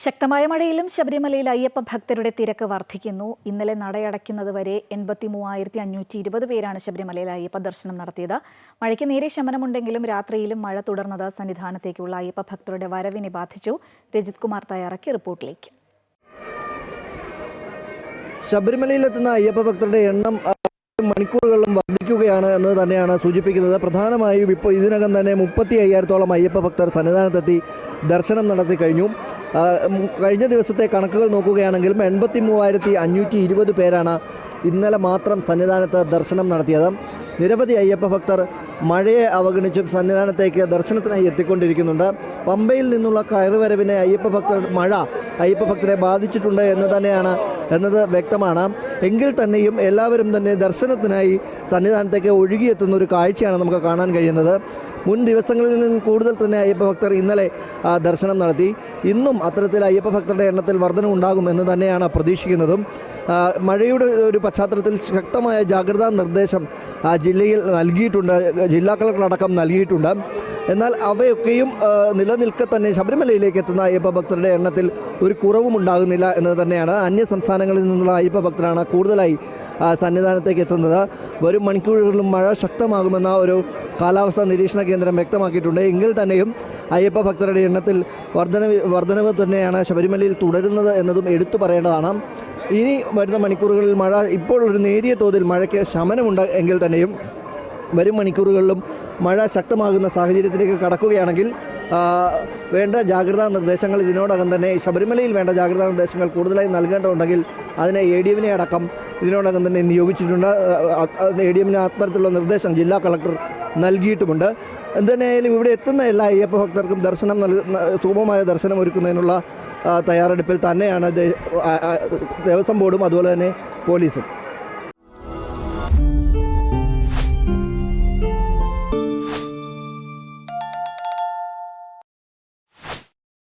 ശക്തമായ മഴയിലും ശബരിമലയിൽ അയ്യപ്പ ഭക്തരുടെ തിരക്ക് വർദ്ധിക്കുന്നു. ഇന്നലെ നടയടയ്ക്കുന്നതുവരെ 83,520 പേരാണ് ശബരിമലയിൽ അയ്യപ്പ ദർശനം നടത്തിയത്. മഴയ്ക്ക് നേരെ ശമനമുണ്ടെങ്കിലും രാത്രിയിലും മഴ തുടർന്നത് സന്നിധാനത്തേക്കുള്ള അയ്യപ്പ ഭക്തരുടെ വരവിനെ ബാധിച്ചു. രജിത് കുമാർ തയ്യാറാക്കിയ റിപ്പോർട്ടിലേക്ക്. ശബരിമലയിലെത്തുന്ന അയ്യപ്പ ഭക്തരുടെ എണ്ണം മണിക്കൂറുകളിലും വർദ്ധിക്കുകയാണ് എന്ന് തന്നെയാണ് സൂചിപ്പിക്കുന്നത്. പ്രധാനമായും ഇപ്പോൾ ഇതിനകം തന്നെ 35,000-ഓളം അയ്യപ്പ ഭക്തർ സന്നിധാനത്തെത്തി ദർശനം നടത്തി കഴിഞ്ഞു. കഴിഞ്ഞ ദിവസത്തെ കണക്കുകൾ നോക്കുകയാണെങ്കിലും 83,520 പേരാണ് ഇന്നലെ മാത്രം സന്നിധാനത്ത് ദർശനം നടത്തിയത്. നിരവധി അയ്യപ്പ ഭക്തർ മഴയെ അവഗണിച്ചും സന്നിധാനത്തേക്ക് ദർശനത്തിനായി എത്തിക്കൊണ്ടിരിക്കുന്നുണ്ട്. പമ്പയിൽ നിന്നുള്ള കയറുവരവിനെ അയ്യപ്പ ഭക്തരെ ബാധിച്ചിട്ടുണ്ട് എന്നത് വ്യക്തമാണ്. എങ്കിൽ തന്നെയും എല്ലാവരും തന്നെ ദർശനത്തിനായി സന്നിധാനത്തേക്ക് ഒഴുകിയെത്തുന്ന ഒരു കാഴ്ചയാണ് നമുക്ക് കാണാൻ കഴിയുന്നത്. മുൻ ദിവസങ്ങളിൽ നിന്ന് കൂടുതൽ തന്നെ അയ്യപ്പ ഭക്തർ ഇന്നലെ ദർശനം നടത്തി. ഇന്നും അത്തരത്തിൽ അയ്യപ്പ ഭക്തരുടെ എണ്ണത്തിൽ വർധനവുണ്ടാകും എന്ന് തന്നെയാണ് പ്രതീക്ഷിക്കുന്നതും. മഴയുടെ ഒരു പശ്ചാത്തലത്തിൽ ശക്തമായ ജാഗ്രതാ നിർദ്ദേശം ജില്ലയിൽ നൽകിയിട്ടുണ്ട്, ജില്ലാ കളക്ടറടക്കം നൽകിയിട്ടുണ്ട്. എന്നാൽ അവയൊക്കെയും നിലനിൽക്കെ തന്നെ ശബരിമലയിലേക്ക് എത്തുന്ന അയ്യപ്പ ഭക്തരുടെ എണ്ണത്തിൽ ഒരു കുറവും ഉണ്ടാകുന്നില്ല എന്ന് തന്നെയാണ്. അന്യ സംസ്ഥാനങ്ങളിൽ നിന്നുള്ള അയ്യപ്പ ഭക്തരാണ് കൂടുതലായി സന്നിധാനത്തേക്ക് എത്തുന്നത്. വരും മണിക്കൂറുകളിലും മഴ ശക്തമാകുമെന്ന ഒരു കാലാവസ്ഥാ നിരീക്ഷണ കേന്ദ്രം വ്യക്തമാക്കിയിട്ടുണ്ട്. എങ്കിൽ തന്നെയും അയ്യപ്പ ഭക്തരുടെ എണ്ണത്തിൽ വർധനവ് തന്നെയാണ് ശബരിമലയിൽ തുടരുന്നത് എന്നതും എടുത്തു പറയേണ്ടതാണ്. ഇനി വരുന്ന മണിക്കൂറുകളിൽ മഴ ഇപ്പോൾ ഒരു നേരിയ തോതിൽ മഴയ്ക്ക് ശമനമുണ്ട് എങ്കിൽ തന്നെയും വരും മണിക്കൂറുകളിലും മഴ ശക്തമാകുന്ന സാഹചര്യത്തിലേക്ക് കടക്കുകയാണെങ്കിൽ വേണ്ട ജാഗ്രതാ നിർദ്ദേശങ്ങൾ ഇതിനോടകം തന്നെ ശബരിമലയിൽ വേണ്ട ജാഗ്രതാ നിർദ്ദേശങ്ങൾ കൂടുതലായി നൽകേണ്ടതുണ്ടെങ്കിൽ അതിനെ ADM-നെ അടക്കം ഇതിനോടകം തന്നെ നിയോഗിച്ചിട്ടുണ്ട്. ADM-ന് അത്തരത്തിലുള്ള നിർദ്ദേശം ജില്ലാ കളക്ടർ നൽകിയിട്ടുമുണ്ട്. എന്തായാലും ഇവിടെ എത്തുന്ന എല്ലാ അയ്യപ്പ ഭക്തർക്കും സുഗമമായ ദർശനം ഒരുക്കുന്നതിനുള്ള തയ്യാറെടുപ്പിൽ തന്നെയാണ് ദേവസ്വം ബോർഡും അതുപോലെ തന്നെ പോലീസും.